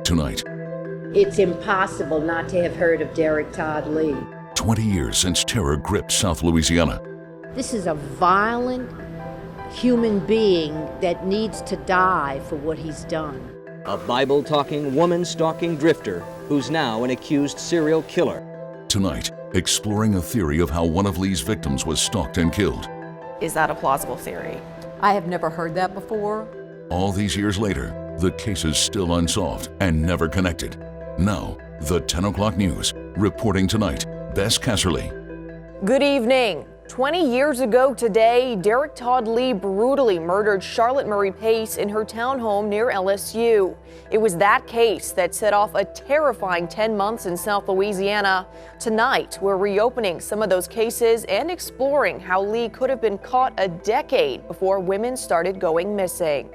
Tonight, it's impossible not to have heard of Derrick Todd Lee. 20 years since terror gripped South Louisiana. This is a violent human being that needs to die for what he's done. A Bible-talking, woman-stalking drifter who's now an accused serial killer. Tonight, exploring a theory of how one of Lee's victims was stalked and killed. Is that a plausible theory? I have never heard that before. All these years later, the case is still unsolved and never connected. Now, the 10 o'clock news. Reporting tonight, Bess Casserly. Good evening. 20 years ago today, Derrick Todd Lee brutally murdered Charlotte Murray Pace in her townhome near LSU. It was that case that set off a terrifying 10 months in South Louisiana. Tonight, we're reopening some of those cases and exploring how Lee could have been caught a decade before women started going missing.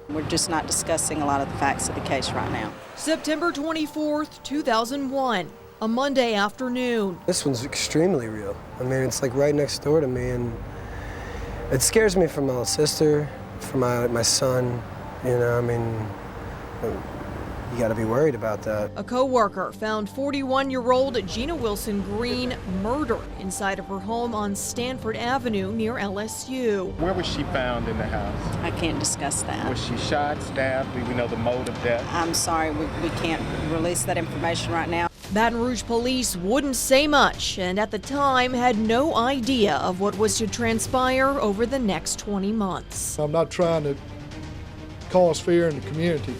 We're just not discussing a lot of the facts of the case right now. September 24th, 2001, a Monday afternoon. This one's extremely real. I mean, it's like right next door to me, and it scares me for my little sister, for my son. You know, I mean, you got to be worried about that. A co-worker found 41-year-old Gina Wilson Green murdered inside of her home on Stanford Avenue near LSU. Where was she found in the house? I can't discuss that. Was she shot, stabbed? Do we know the mode of death? I'm sorry, we can't release that information right now. Baton Rouge police wouldn't say much and at the time had no idea of what was to transpire over the next 20 months. I'm not trying to cause fear in the community.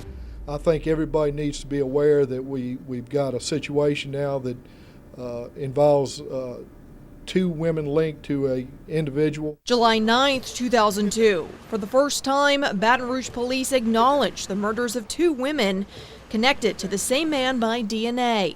I think everybody needs to be aware that we've got a situation now that involves two women linked to an individual. July 9th, 2002. For the first time, Baton Rouge police acknowledged the murders of two women connected to the same man by DNA.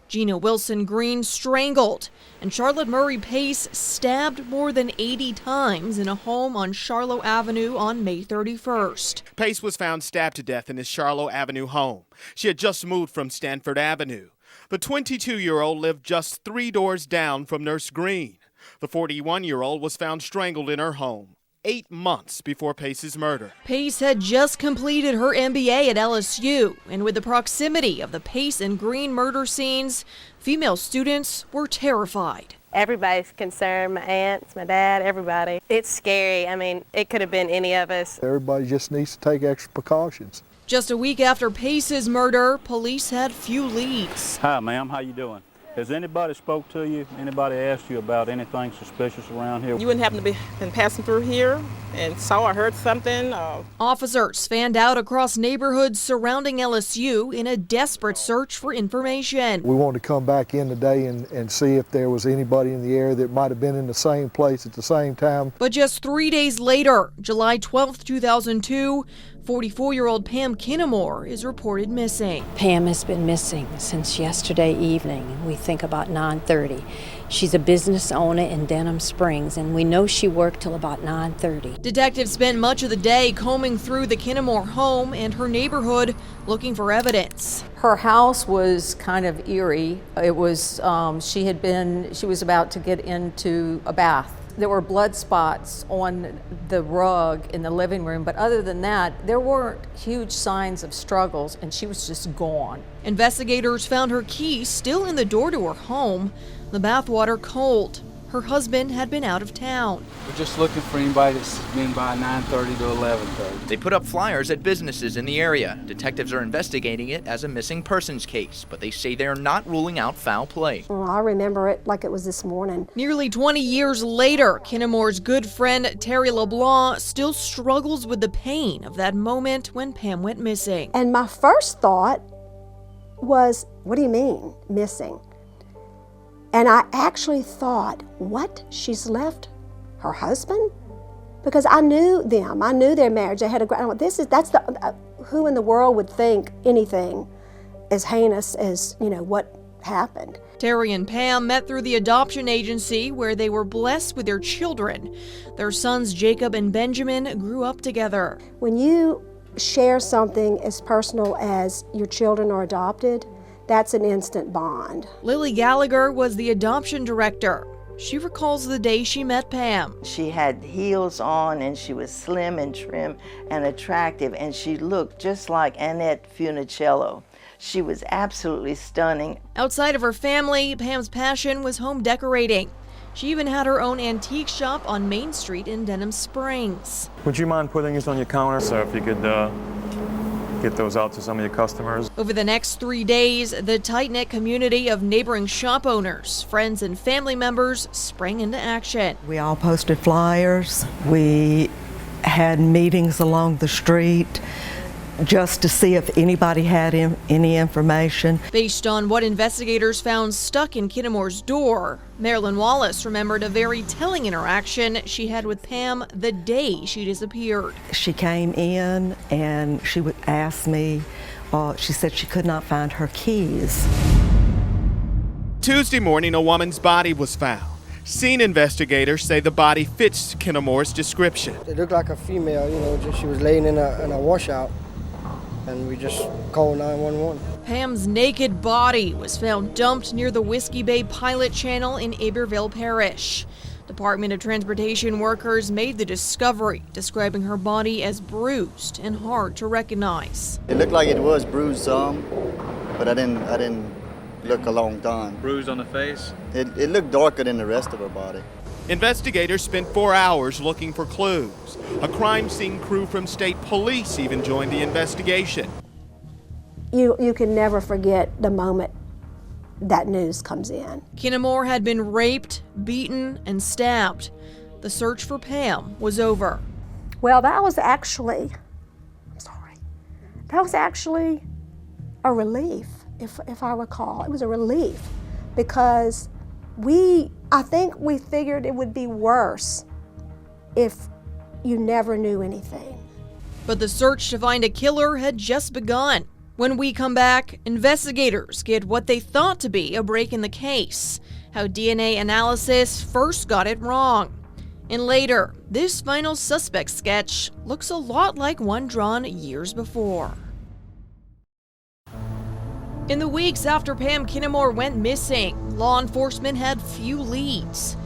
Gina Wilson Green strangled, and Charlotte Murray Pace stabbed more than 80 times in a home on Charlotte Avenue on May 31st. Pace was found stabbed to death in his Charlotte Avenue home. She had just moved from Stanford Avenue. The 22-year-old lived just 3 doors down from Nurse Green. The 41-year-old was found strangled in her home 8 months before Pace's murder. Pace had just completed her MBA at LSU, and with the proximity of the Pace and Green murder scenes, female students were terrified. Everybody's concerned, my aunts, my dad, everybody. It's scary. I mean, it could have been any of us. Everybody just needs to take extra precautions. Just a week after Pace's murder, police had few leads. Hi, ma'am. How you doing? Has anybody spoke to you? Anybody asked you about anything suspicious around here? You wouldn't happen to be been passing through here and saw or heard something? Officers fanned out across neighborhoods surrounding LSU in a desperate search for information. We wanted to come back in today and see if there was anybody in the area that might have been in the same place at the same time. But just 3 days later, July 12th, 2002, 44-year-old Pam Kinnamore is reported missing. Pam has been missing since yesterday evening. We think about 9:30. She's a business owner in Denham Springs, and we know she worked till about 9:30. Detectives spent much of the day combing through the Kinnamore home and her neighborhood looking for evidence. Her house was kind of eerie. It was, she was about to get into a bath. There were blood spots on the rug in the living room, but other than that, there weren't huge signs of struggles, and she was just gone. Investigators found her key still in the door to her home, the bathwater cold. Her husband had been out of town. We're just looking for anybody that's been by 9:30 to 11:30. They put up flyers at businesses in the area. Detectives are investigating it as a missing persons case, but they say they're not ruling out foul play. Well, I remember it like it was this morning. Nearly 20 years later, Kinnamore's good friend Terry LeBlanc still struggles with the pain of that moment when Pam went missing. And my first thought was, what do you mean, missing? And I actually thought, what? She's left her husband? Because I knew them. I knew their marriage. They had a who in the world would think anything as heinous as, what happened. Terry and Pam met through the adoption agency where they were blessed with their children. Their sons Jacob and Benjamin grew up together. When you share something as personal as your children are adopted, that's an instant bond. Lily Gallagher was the adoption director. she recalls the day she met Pam. She had heels on and she was slim and trim and attractive, and she looked just like Annette Funicello. She was absolutely stunning. Outside of her family, Pam's passion was home decorating. She even had her own antique shop on Main Street in Denham Springs. Would you mind putting this on your counter? So if you could get those out to some of your customers. Over the next 3 days, the tight-knit community of neighboring shop owners, friends, and family members sprang into action. We all posted flyers. We had meetings along the street just to see if anybody had any information. Based on what investigators found stuck in Kinnamore's door, Marilyn Wallace remembered a very telling interaction she had with Pam the day she disappeared. She came in and she would ask me, she said she could not find her keys. Tuesday morning, a woman's body was found. Scene investigators say the body fits Kinnamore's description. It looked like a female, she was laying in a washout. And we just called 911. Pam's naked body was found dumped near the Whiskey Bay Pilot Channel in Iberville Parish. Department of Transportation workers made the discovery, describing her body as bruised and hard to recognize. It looked like it was bruised some, but I didn't look a long time. Bruised on the face? It looked darker than the rest of her body. Investigators spent 4 hours looking for clues. A crime scene crew from state police even joined the investigation. You can never forget the moment that news comes in. Kinnamore had been raped, beaten, and stabbed. The search for Pam was over. Well, that was actually a relief, if I recall. It was a relief because I think we figured it would be worse if you never knew anything. But the search to find a killer had just begun. When we come back, investigators get what they thought to be a break in the case, how DNA analysis first got it wrong. And later, this final suspect sketch looks a lot like one drawn years before. In the weeks after Pam Kinnamore went missing, law enforcement had few leads.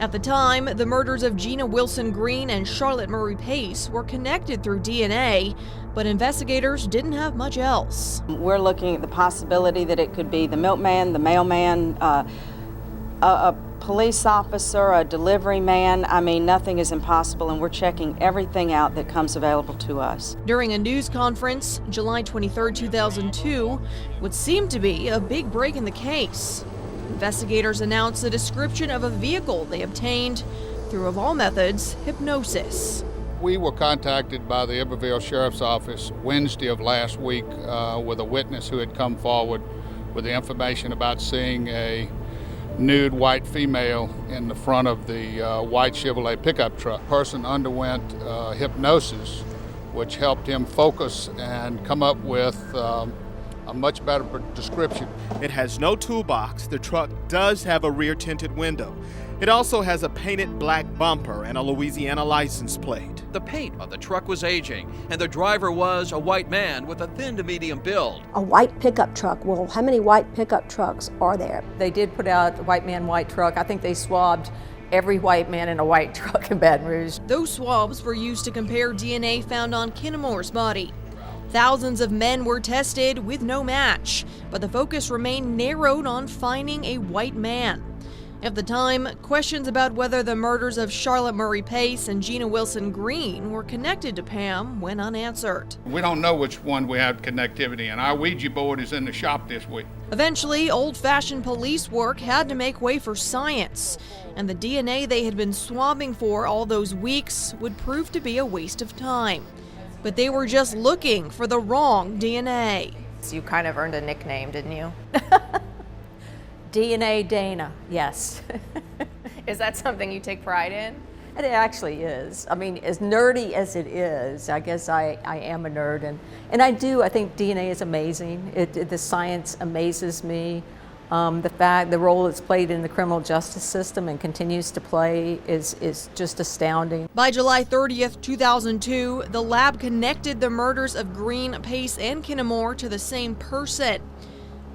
At the time, the murders of Gina Wilson Green and Charlotte Murray Pace were connected through DNA, but investigators didn't have much else. We're looking at the possibility that it could be the milkman, the mailman, a police officer, a delivery man. I mean, nothing is impossible, and we're checking everything out that comes available to us. During a news conference, July 23, 2002, what seemed to be a big break in the case. Investigators announced the description of a vehicle they obtained through, of all methods, hypnosis. We were contacted by the Iberville Sheriff's Office Wednesday of last week with a witness who had come forward with the information about seeing a nude white female in the front of the white Chevrolet pickup truck. The person underwent hypnosis, which helped him focus and come up with a much better description. It has no toolbox. The truck does have a rear tinted window. It also has a painted black bumper and a Louisiana license plate. The paint on the truck was aging, and the driver was a white man with a thin to medium build. A white pickup truck. Well, how many white pickup trucks are there? They did put out the white man, white truck. I think they swabbed every white man in a white truck in Baton Rouge. Those swabs were used to compare DNA found on Kinnamore's body. Thousands of men were tested with no match, but the focus remained narrowed on finding a white man. At the time, questions about whether the murders of Charlotte Murray Pace and Gina Wilson Green were connected to Pam went unanswered. We don't know which one we have connectivity in. Our Ouija board is in the shop this week. Eventually, old-fashioned police work had to make way for science, and the DNA they had been swabbing for all those weeks would prove to be a waste of time. But they were just looking for the wrong DNA. So you kind of earned a nickname, didn't you? DNA Dana, yes. Is that something you take pride in? It actually is. I mean, as nerdy as it is, I guess I am a nerd. And I think DNA is amazing. The science amazes me. The role it's played in the criminal justice system and continues to play is just astounding. By July 30th, 2002, the lab connected the murders of Green, Pace, and Kinnamore to the same person.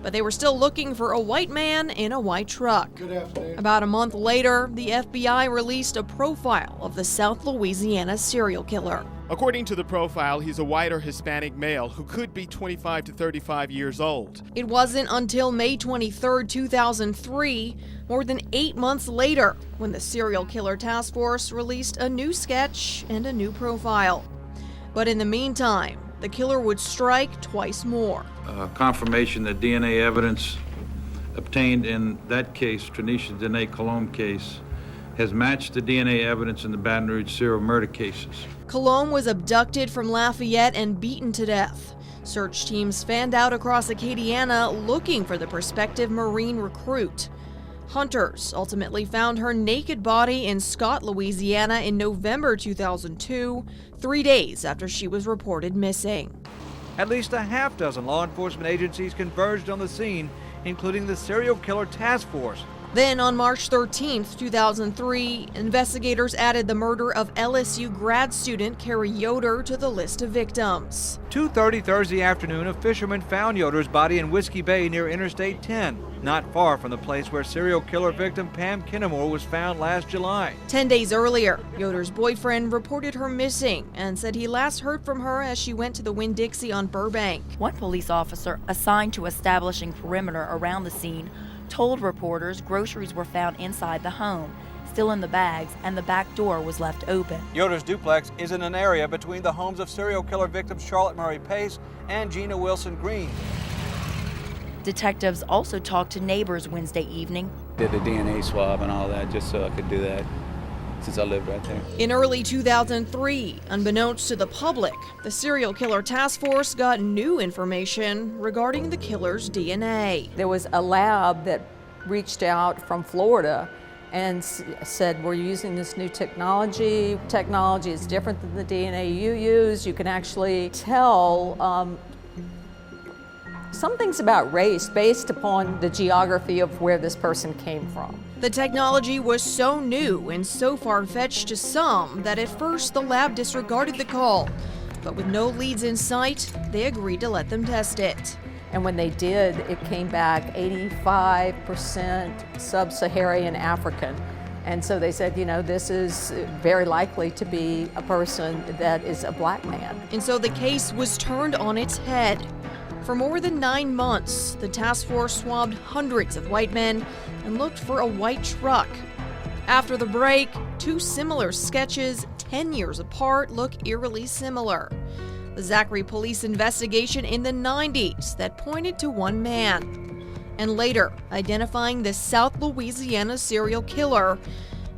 but they were still looking for a white man in a white truck. Good afternoon. About a month later, the FBI released a profile of the South Louisiana serial killer. According to the profile, he's a white or Hispanic male who could be 25 to 35 years old. It wasn't until May 23, 2003, more than 8 months later, when the Serial Killer Task Force released a new sketch and a new profile. But in the meantime, the killer would strike twice more. Confirmation that DNA evidence obtained in that case, Tranisha Dene Colomb case, has matched the DNA evidence in the Baton Rouge serial murder cases. Colomb was abducted from Lafayette and beaten to death. Search teams fanned out across Acadiana looking for the prospective Marine recruit. Hunters ultimately found her naked body in Scott, Louisiana in November 2002, 3 days after she was reported missing. At least a half dozen law enforcement agencies converged on the scene, including the Serial Killer Task Force. Then on March 13, 2003, investigators added the murder of LSU grad student Carrie Yoder to the list of victims. 2:30 Thursday afternoon, a fisherman found Yoder's body in Whiskey Bay near Interstate 10, not far from the place where serial killer victim Pam Kennemore was found last July. 10 days earlier, Yoder's boyfriend reported her missing and said he last heard from her as she went to the Winn-Dixie on Burbank. One police officer assigned to establishing perimeter around the scene told reporters groceries were found inside the home, still in the bags, and the back door was left open. Yoder's duplex is in an area between the homes of serial killer victims Charlotte Murray Pace and Gina Wilson Green. Detectives also talked to neighbors Wednesday evening. Did a DNA swab and all that just so I could do that since I lived right there. In early 2003, unbeknownst to the public, the Serial Killer Task Force got new information regarding the killer's DNA. There was a lab that reached out from Florida and said, we're using this new technology. Technology is different than the DNA you use. You can actually tell some things about race based upon the geography of where this person came from. The technology was so new and so far-fetched to some that at first the lab disregarded the call. But with no leads in sight, they agreed to let them test it. And when they did, it came back 85% sub-Saharan African. And so they said, you know, this is very likely to be a person that is a black man. And so the case was turned on its head. For more than 9 months, the task force swabbed hundreds of white men and looked for a white truck. After the break, two similar sketches 10 years apart look eerily similar. The Zachary police investigation in the 90s that pointed to one man, and later identifying the South Louisiana serial killer,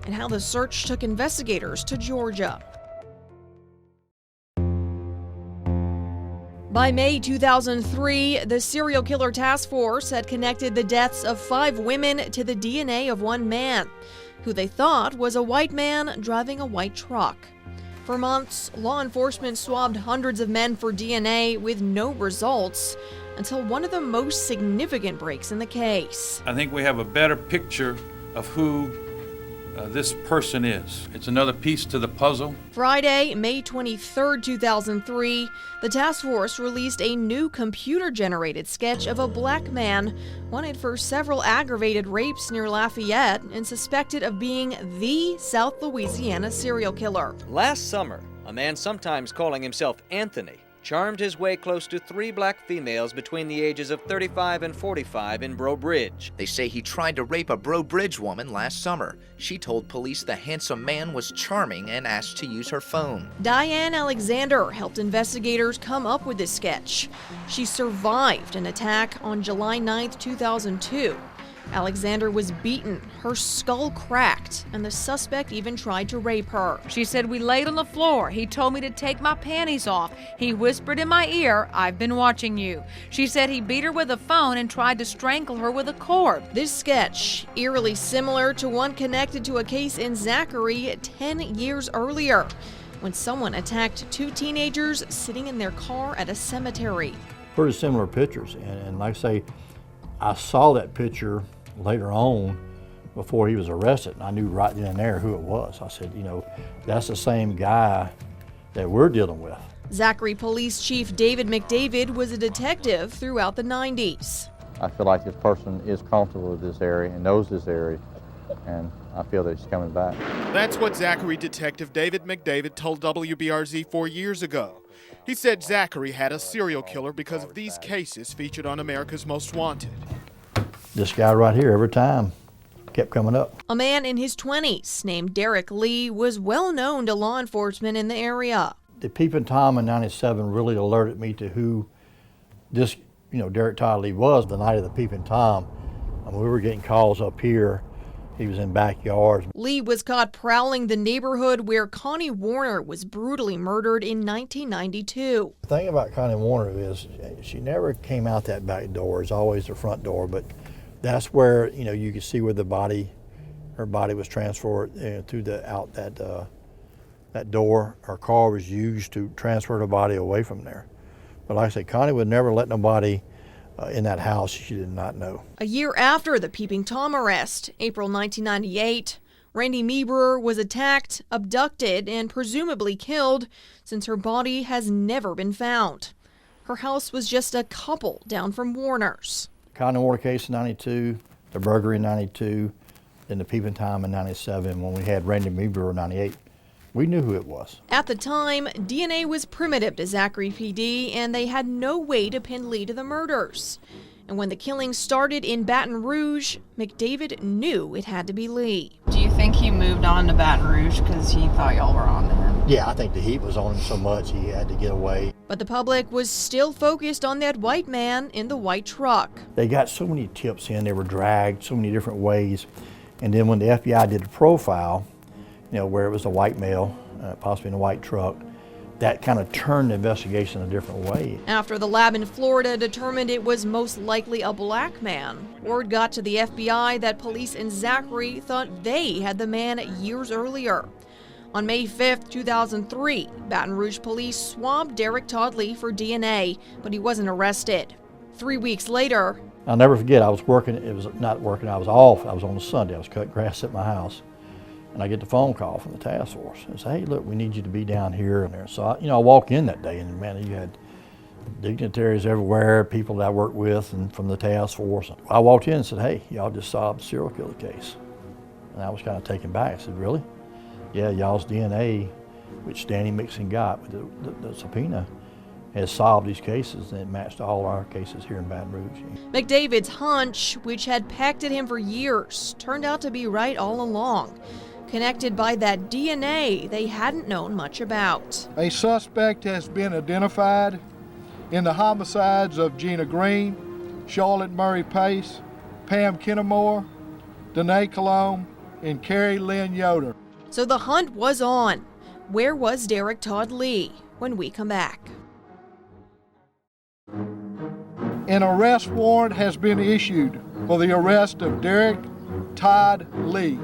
and how the search took investigators to Georgia. By May 2003, the Serial Killer Task Force had connected the deaths of 5 women to the DNA of one man, who they thought was a white man driving a white truck. For months, law enforcement swabbed hundreds of men for DNA with no results, until one of the most significant breaks in the case. I think we have a better picture of who this person is. It's another piece to the puzzle. Friday, May 23, 2003, the task force released a new computer-generated sketch of a black man wanted for several aggravated rapes near Lafayette and suspected of being the South Louisiana serial killer. Last summer, a man sometimes calling himself Anthony charmed his way close to 3 black females between the ages of 35 and 45 in Breaux Bridge. They say he tried to rape a Breaux Bridge woman last summer. She told police the handsome man was charming and asked to use her phone. Diane Alexander helped investigators come up with this sketch. She survived an attack on July 9, 2002. Alexander was beaten, her skull cracked, and the suspect even tried to rape her. She said, "We laid on the floor. He told me to take my panties off. He whispered in my ear, 'I've been watching you.' She said he beat her with a phone and tried to strangle her with a cord." This sketch, eerily similar to one connected to a case in Zachary 10 years earlier, when someone attacked 2 teenagers sitting in their car at a cemetery. Pretty similar pictures, and like I say, I saw that picture later on before he was arrested, and I knew right then and there who it was. I said, you know, that's the same guy that we're dealing with. Zachary Police Chief David McDavid was a detective throughout the 90s. I feel like this person is comfortable with this area and knows this area, and I feel that she's coming back. That's what Zachary Detective David McDavid told WBRZ 4 years ago. He said Zachary had a serial killer because of these cases featured on America's Most Wanted. This guy right here, every time, kept coming up. A man in his 20s named Derrick Lee was well known to law enforcement in the area. The Peeping Tom in '97 really alerted me to who this, Derrick Todd Lee was the night of the Peeping Tom. I mean, we were getting calls up here. He was in backyards. Lee was caught prowling the neighborhood where Connie Warner was brutally murdered in 1992. The thing about Connie Warner is she never came out that back door. It's always the front door, but that's where, you could see where her body was transferred through that door. Her car was used to transfer the body away from there. But like I say, Connie would never let nobody in that house she did not know. A year after the Peeping Tom arrest, April 1998, Randy Meebrer was attacked, abducted, and presumably killed, since her body has never been found. Her house was just a couple down from Warner's. Connie Warner case in '92, the burglary in '92, then the Peeping Tom in '97 when we had Randy Meebrer in '98. We knew who it was. At the time, DNA was primitive to Zachary PD, and they had no way to pin Lee to the murders. And when the killings started in Baton Rouge, McDavid knew it had to be Lee. Do you think he moved on to Baton Rouge because he thought y'all were on to him? Yeah, I think the heat was on him so much he had to get away. But the public was still focused on that white man in the white truck. They got so many tips in, they were dragged so many different ways. And then when the FBI did the profile, where it was a white male, possibly in a white truck, that kind of turned the investigation a different way. After the lab in Florida determined it was most likely a black man, word got to the FBI that police in Zachary thought they had the man years earlier. On May 5th, 2003, Baton Rouge police swabbed Derrick Todd Lee for DNA, but he wasn't arrested. 3 weeks later, I'll never forget, I was working, it was not working, I was off, I was on a Sunday, I was cutting grass at my house. And I get the phone call from the task force and say, hey, look, we need you to be down here and there. So, I walk in that day and, man, you had dignitaries everywhere, people that I worked with and from the task force. I walked in and said, hey, y'all just solved the serial killer case. And I was kind of taken back. I said, really? Yeah, y'all's DNA, which Danny Mixon got with the subpoena, has solved these cases, and it matched all our cases here in Baton Rouge. McDavid's hunch, which had pecked at him for years, turned out to be right all along. Connected by that DNA they hadn't known much about. A suspect has been identified in the homicides of Gina Green, Charlotte Murray Pace, Pam Kennemore, Danae Colomb, and Carrie Lynn Yoder. So the hunt was on. Where was Derrick Todd Lee? When we come back. An arrest warrant has been issued for the arrest of Derrick Todd Lee.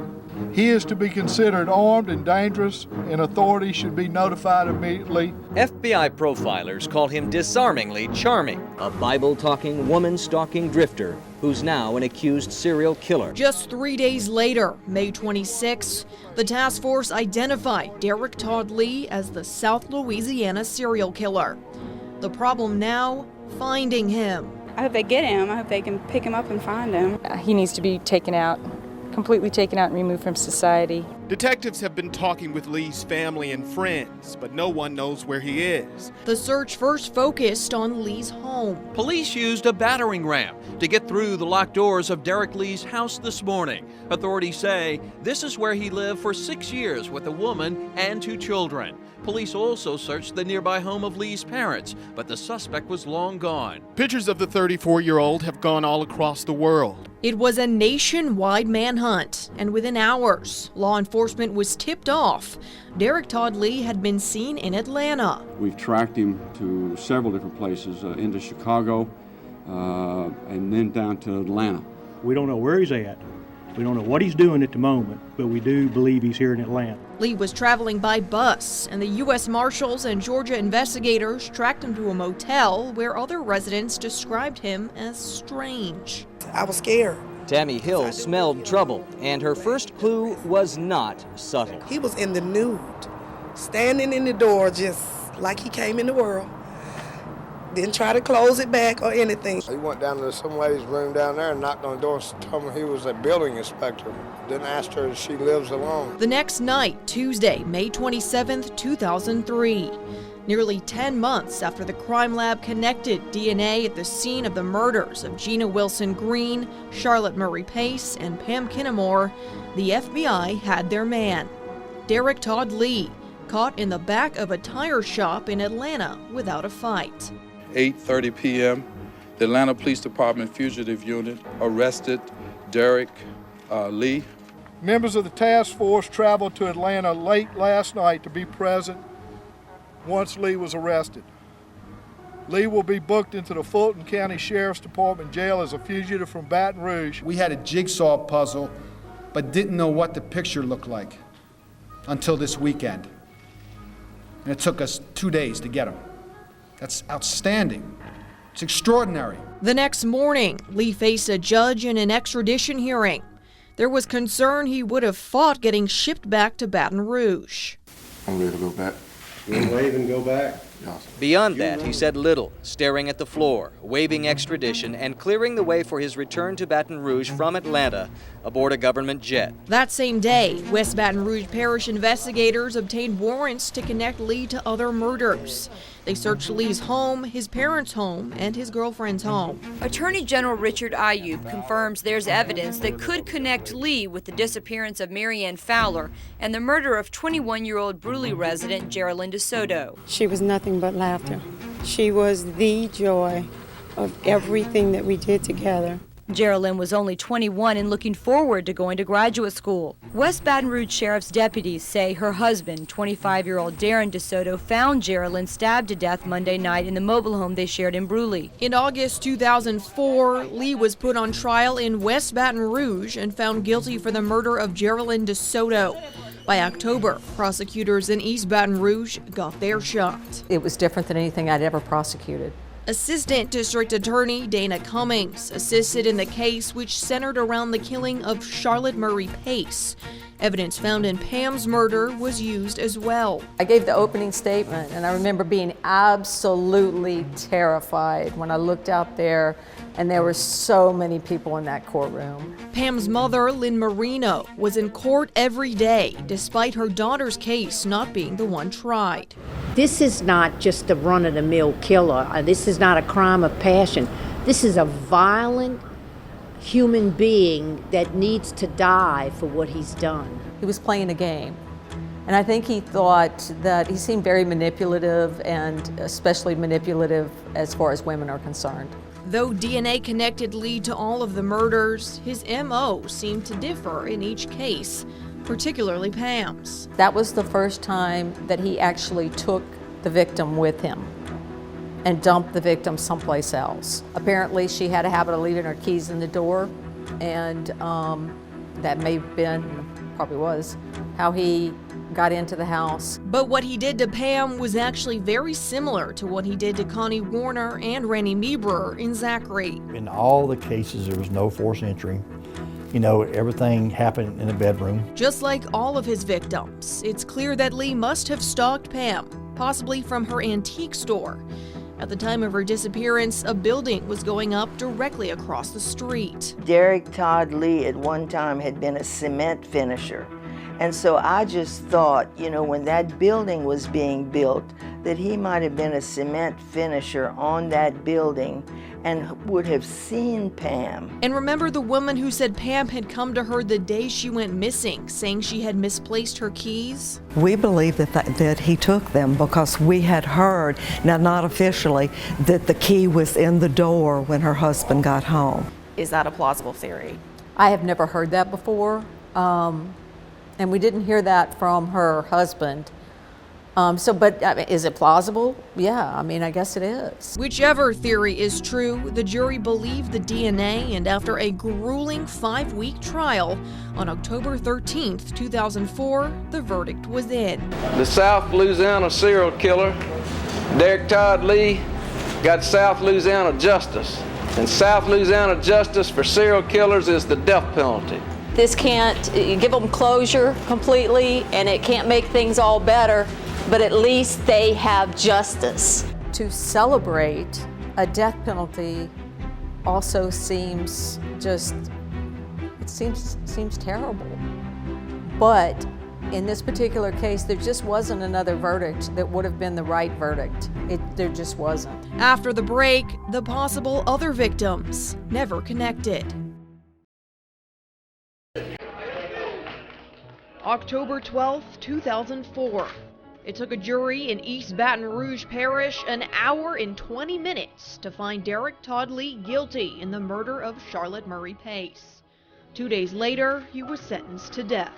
He is to be considered armed and dangerous, and authorities should be notified immediately. FBI profilers call him disarmingly charming. A Bible-talking, woman-stalking drifter who's now an accused serial killer. Just 3 days later, May 26, the task force identified Derrick Todd Lee as the South Louisiana serial killer. The problem now, finding him. I hope they get him. I hope they can pick him up and find him. He needs to be taken out, completely taken out and removed from society. Detectives have been talking with Lee's family and friends, but no one knows where he is. The search first focused on Lee's home. Police used a battering ram to get through the locked doors of Derrick Lee's house this morning. Authorities say this is where he lived for 6 years with a woman and 2 children. Police also searched the nearby home of Lee's parents, but the suspect was long gone. Pictures of the 34-year-old have gone all across the world. It was a nationwide manhunt, and within hours, law enforcement was tipped off. Derrick Todd Lee had been seen in Atlanta. We've tracked him to several different places, into Chicago, and then down to Atlanta. We don't know where he's at. We don't know what he's doing at the moment, but we do believe he's here in Atlanta. Lee was traveling by bus, and the U.S. Marshals and Georgia investigators tracked him to a motel where other residents described him as strange. I was scared. Tammy Hill smelled trouble, and her first clue was not subtle. He was in the nude, standing in the door just like he came in the world. Didn't try to close it back or anything. He went down to some lady's room down there and knocked on the door and told me he was a building inspector. Then asked her if she lives alone. The next night, Tuesday, May 27th, 2003. Nearly 10 months after the crime lab connected DNA at the scene of the murders of Gina Wilson Green, Charlotte Murray Pace, and Pam Kinnemore, the FBI had their man, Derrick Todd Lee, caught in the back of a tire shop in Atlanta without a fight. 8:30 p.m., the Atlanta Police Department Fugitive Unit arrested Derrick Lee. Members of the task force traveled to Atlanta late last night to be present once Lee was arrested. Lee will be booked into the Fulton County Sheriff's Department jail as a fugitive from Baton Rouge. We had a jigsaw puzzle, but didn't know what the picture looked like until this weekend. And it took us 2 days to get him. That's outstanding. It's extraordinary. The next morning, Lee faced a judge in an extradition hearing. There was concern he would have fought getting shipped back to Baton Rouge. I'm ready to go back. You wave and go back? Beyond that, he said little, staring at the floor, waving extradition, and clearing the way for his return to Baton Rouge from Atlanta aboard a government jet. That same day, West Baton Rouge Parish investigators obtained warrants to connect Lee to other murders. They searched Lee's home, his parents' home, and his girlfriend's home. Attorney General Richard Ayub confirms there's evidence that could connect Lee with the disappearance of Marianne Fowler and the murder of 21-year-old Bruley resident Geraldine DeSoto. She was nothing but laughter. She was the joy of everything that we did together. Geraldine was only 21 and looking forward to going to graduate school. West Baton Rouge Sheriff's deputies say her husband, 25-year-old Darren DeSoto, found Geraldine stabbed to death Monday night in the mobile home they shared in Bruley. In August 2004, Lee was put on trial in West Baton Rouge and found guilty for the murder of Geraldine DeSoto. By October, prosecutors in East Baton Rouge got their shot. It was different than anything I'd ever prosecuted. Assistant District Attorney Dana Cummings assisted in the case, which centered around the killing of Charlotte Murray Pace. Evidence found in Pam's murder was used as well. I gave the opening statement, and I remember being absolutely terrified when I looked out there and there were so many people in that courtroom. Pam's mother, Lynn Marino, was in court every day, despite her daughter's case not being the one tried. This is not just a run-of-the-mill killer. This is not a crime of passion. This is a violent human being that needs to die for what he's done. He was playing a game. And I think he thought that he seemed very manipulative, and especially manipulative as far as women are concerned. Though DNA connected Lee to all of the murders, his MO seemed to differ in each case, particularly Pam's. That was the first time that he actually took the victim with him and dumped the victim someplace else. Apparently she had a habit of leaving her keys in the door, and that may have been, probably was, how he got into the house. But what he did to Pam was actually very similar to what he did to Connie Warner and Randy Meebrer in Zachary. In all the cases, there was no forced entry. You know, everything happened in the bedroom. Just like all of his victims, it's clear that Lee must have stalked Pam, possibly from her antique store. At the time of her disappearance, a building was going up directly across the street. Derrick Todd Lee at one time had been a cement finisher. And so I just thought, you know, when that building was being built, that he might have been a cement finisher on that building and would have seen Pam. And remember the woman who said Pam had come to her the day she went missing, saying she had misplaced her keys? We believe that he took them because we had heard, now not officially, that the key was in the door when her husband got home. Is that a plausible theory? I have never heard that before. And we didn't hear that from her husband. But is it plausible? Yeah, I mean, I guess it is. Whichever theory is true, the jury believed the DNA, and after a grueling 5-week trial, on October 13th, 2004, the verdict was in. The South Louisiana serial killer, Derrick Todd Lee, got South Louisiana justice. And South Louisiana justice for serial killers is the death penalty. This can't give them closure completely, and it can't make things all better, but at least they have justice. to celebrate a death penalty also seems just, it seems terrible. But in this particular case, there just wasn't another verdict that would have been the right verdict. There just wasn't. After the break, the possible other victims never connected. October 12, 2004. It took a jury in East Baton Rouge Parish an hour and 20 minutes to find Derrick Todd Lee guilty in the murder of Charlotte Murray Pace. 2 days later, he was sentenced to death.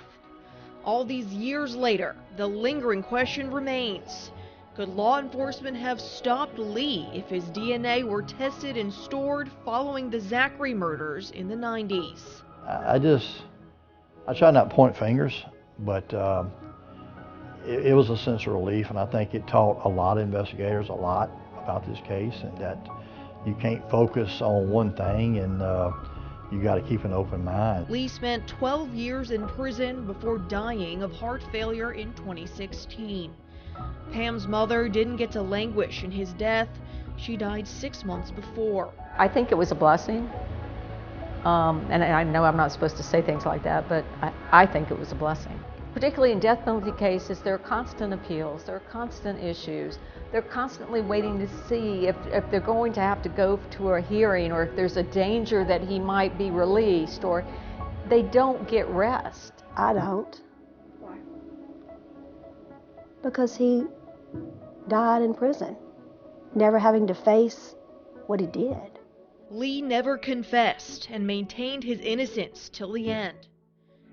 All these years later, the lingering question remains: could law enforcement have stopped Lee if his DNA were tested and stored following the Zachary murders in the 90s? I try not to point fingers, but it was a sense of relief, and I think it taught a lot of investigators a lot about this case, and that you can't focus on one thing, and you got to keep an open mind. Lee spent 12 years in prison before dying of heart failure in 2016. Pam's mother didn't get to languish in his death. She died 6 months before. I think it was a blessing. And I know I'm not supposed to say things like that, but I think it was a blessing. Particularly in death penalty cases, there are constant appeals, there are constant issues. They're constantly waiting to see if they're going to have to go to a hearing, or if there's a danger that he might be released, or they don't get rest. I don't. Why? Because he died in prison, never having to face what he did. Lee never confessed and maintained his innocence till the end.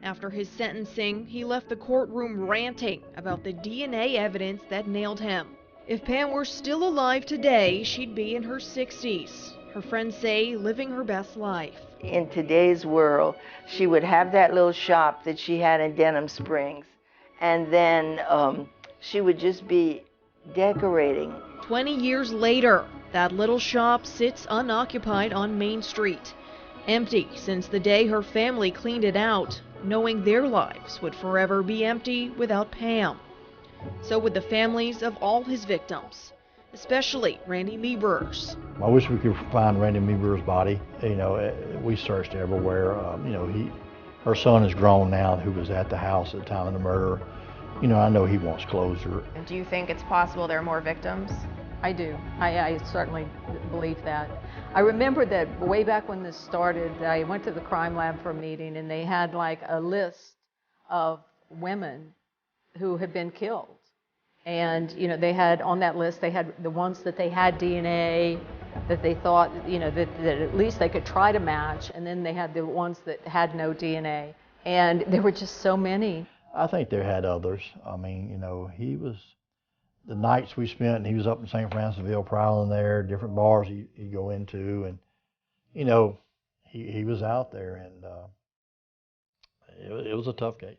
After his sentencing, he left the courtroom ranting about the DNA evidence that nailed him. If Pam were still alive today, she'd be in her 60s. Her friends say living her best life. In today's world, she would have that little shop that she had in Denham Springs, and then she would just be decorating. 20 years later, that little shop sits unoccupied on Main Street, empty since the day her family cleaned it out, knowing their lives would forever be empty without Pam. So would the families of all his victims, especially Randy Meeber's. I wish we could find Randy Meeber's body. We searched everywhere. Her son is grown now, who was at the house at the time of the murder. I know he wants closure. Do you think it's possible there are more victims? I do. I certainly believe that. I remember that way back when this started, I went to the crime lab for a meeting, and they had like a list of women who had been killed. And, they had on that list, they had the ones that they had DNA, that they thought, that at least they could try to match. And then they had the ones that had no DNA. And there were just so many. I think there had others. He was, the nights we spent, he was up in St. Francisville prowling there, different bars he'd go into, and he was out there, and it was a tough case.